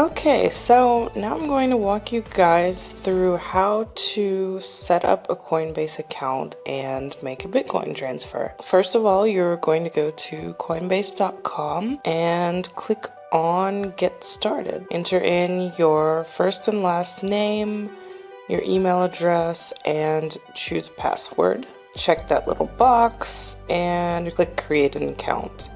Okay, so now I'm going to walk you guys through how to set up a Coinbase account and make a Bitcoin transfer. First of all, you're going to go to coinbase.com and click on Get Started. Enter in your first and last name, your email address, and choose a password. Check that little box and click Create an Account.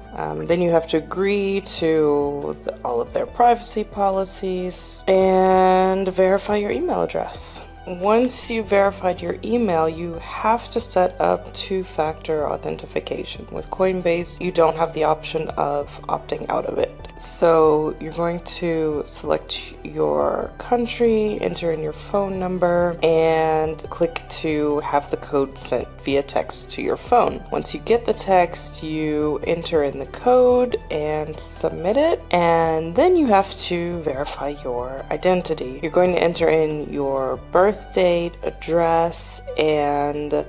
Then you have to agree to all of their privacy policies and verify your email address. Once you've verified your email, you have to set up two-factor authentication. With Coinbase, you don't have the option of opting out of it. So you're going to select your country, enter in your phone number, and click to have the code sent via text to your phone. Once you get the text, you enter in the code and submit it, and then you have to verify your identity. You're going to enter in your birth date, address, and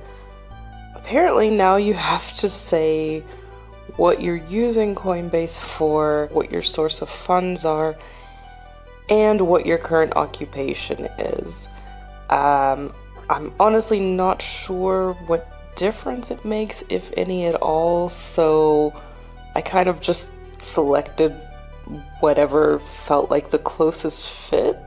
apparently now you have to say what you're using Coinbase for, what your source of funds are, and what your current occupation is. I'm honestly not sure what difference it makes, if any at all, so I kind of just selected whatever felt like the closest fit,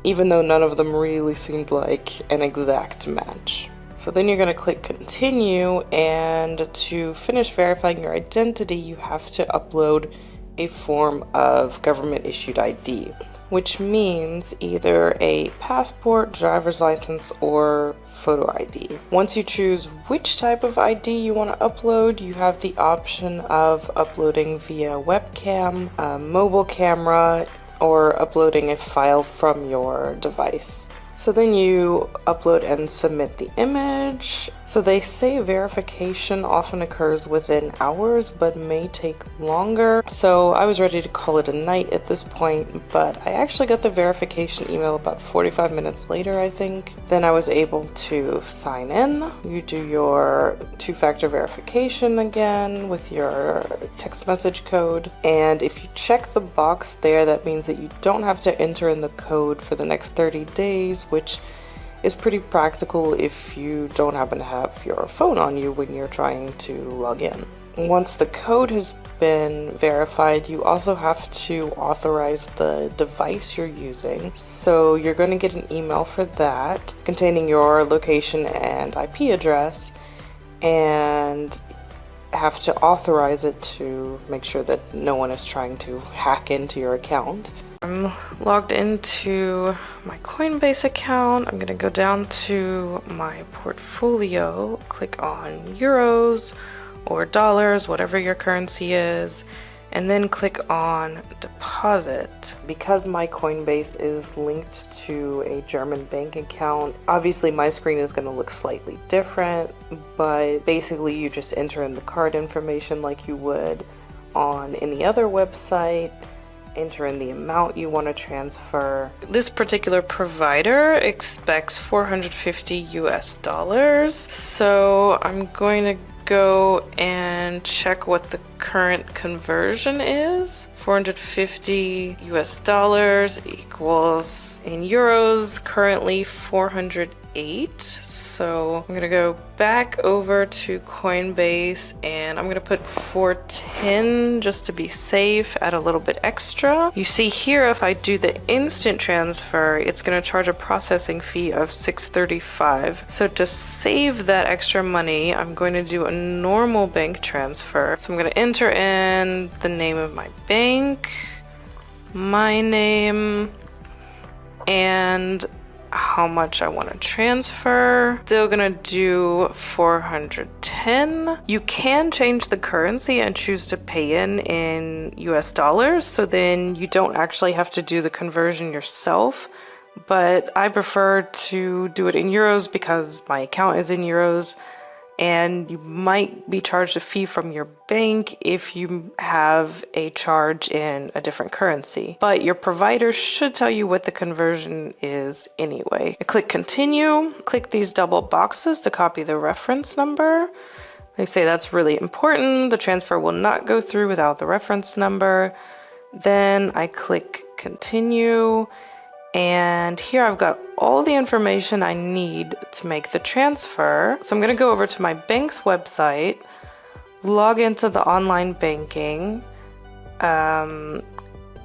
even though none of them really seemed like an exact match. So then you're going to click continue, and to finish verifying your identity, you have to upload a form of government issued ID, which means either a passport, driver's license, or photo ID. Once you choose which type of ID you want to upload, you have the option of uploading via webcam, a mobile camera, or uploading a file from your device. So then you upload and submit the image. So they say verification often occurs within hours, but may take longer. So I was ready to call it a night at this point, but I actually got the verification email about 45 minutes later, I think. Then I was able to sign in. You do your two-factor verification again with your text message code. And if you check the box there, that means that you don't have to enter in the code for the next 30 days, which is pretty practical if you don't happen to have your phone on you when you're trying to log in. Once the code has been verified, you also have to authorize the device you're using. So you're going to get an email for that containing your location and IP address, and have to authorize it to make sure that no one is trying to hack into your account. I'm logged into my Coinbase account. I'm going to go down to my portfolio, click on euros or dollars, whatever your currency is, and then click on deposit. Because my Coinbase is linked to a German bank account, obviously my screen is going to look slightly different, but basically you just enter in the card information like you would on any other website. Enter in the amount you want to transfer. This particular provider expects 450 US dollars. So I'm going to go and check what the current conversion is. 450 US dollars equals, in euros, currently 408. So I'm gonna go back over to Coinbase and I'm gonna put 410 just to be safe, add a little bit extra. You see here, if I do the instant transfer, it's gonna charge a processing fee of $6.35. So to save that extra money, I'm going to do a normal bank transfer. So I'm gonna enter in the name of my bank, my name, and how much I want to transfer. Still gonna do 410. You can change the currency and choose to pay in US dollars, so then you don't actually have to do the conversion yourself. But I prefer to do it in euros because my account is in euros, and you might be charged a fee from your bank if you have a charge in a different currency. But your provider should tell you what the conversion is anyway. I click continue, click these double boxes to copy the reference number. They say that's really important. The transfer will not go through without the reference number. Then I click continue, and here I've got all the information I need to make the transfer. So I'm going to go over to my bank's website, log into the online banking,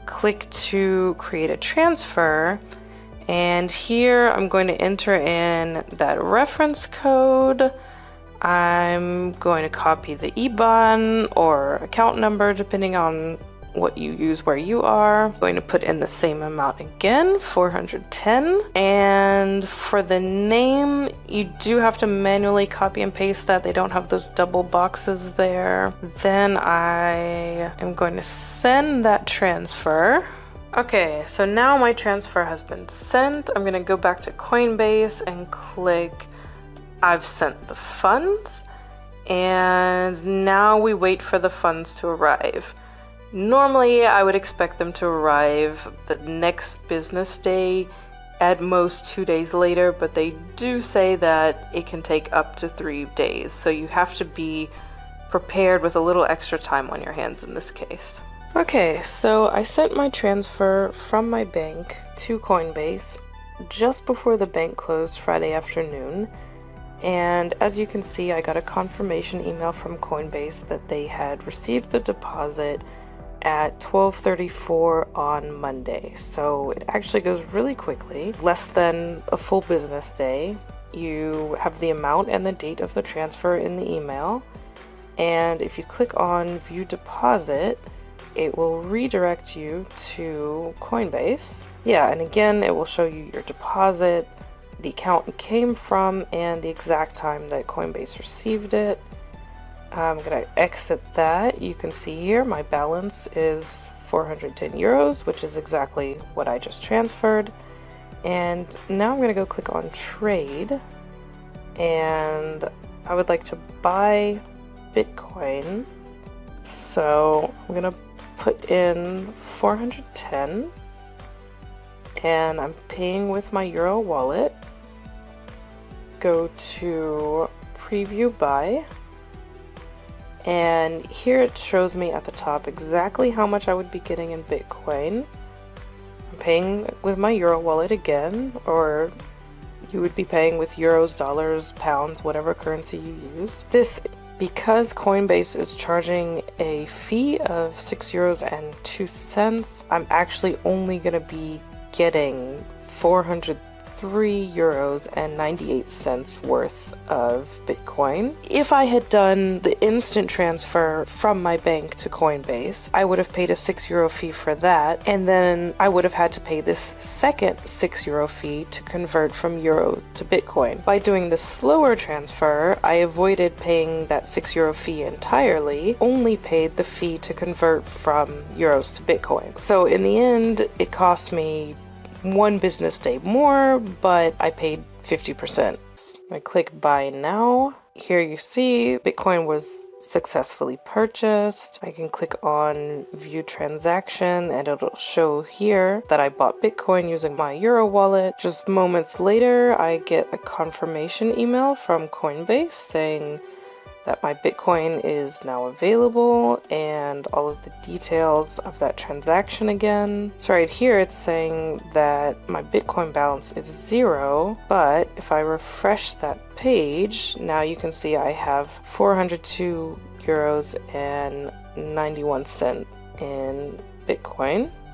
click to create a transfer, and here I'm going to enter in that reference code. I'm going to copy the IBAN or account number depending on what you use where you are. I'm going to put in the same amount again, 410. And for the name, you do have to manually copy and paste that. They don't have those double boxes there. Then I am going to send that transfer. Okay, so now my transfer has been sent. I'm going to go back to Coinbase and click I've sent the funds. And now we wait for the funds to arrive. Normally, I would expect them to arrive the next business day, at most 2 days later, but they do say that it can take up to 3 days. So you have to be prepared with a little extra time on your hands in this case. Okay, so I sent my transfer from my bank to Coinbase just before the bank closed Friday afternoon. And as you can see, I got a confirmation email from Coinbase that they had received the deposit at 12:34 on Monday. So it actually goes really quickly, less than a full business day. You have the amount and the date of the transfer in the email. And if you click on view deposit, it will redirect you to Coinbase. Yeah, and again, it will show you your deposit, the account it came from, and the exact time that Coinbase received it. I'm going to exit that. You can see here my balance is 410 euros, which is exactly what I just transferred. And now I'm going to go click on trade, and I would like to buy Bitcoin. So I'm going to put in 410, and I'm paying with my Euro wallet. Go to preview buy. And here it shows me at the top exactly how much I would be getting in Bitcoin. I'm paying with my Euro wallet again, or you would be paying with euros, dollars, pounds, whatever currency you use. This, because Coinbase is charging a fee of 6.02 euros, I'm actually only going to be getting 403.98 euros worth of Bitcoin. If I had done the instant transfer from my bank to Coinbase, I would have paid a €6 fee for that, and then I would have had to pay this second €6 fee to convert from euro to Bitcoin. By doing the slower transfer, I avoided paying that €6 fee entirely, only paid the fee to convert from euros to Bitcoin. So in the end, it cost me 1 business day more, but I paid 50%. I click buy now. Here you see Bitcoin was successfully purchased. I can click on view transaction and it'll show here that I bought Bitcoin using my Euro wallet. Just moments later, I get a confirmation email from Coinbase saying that my Bitcoin is now available and all of the details of that transaction again. So right here it's saying that my Bitcoin balance is 0, but if I refresh that page, now you can see I have 402 euros and 91 cents in Bitcoin.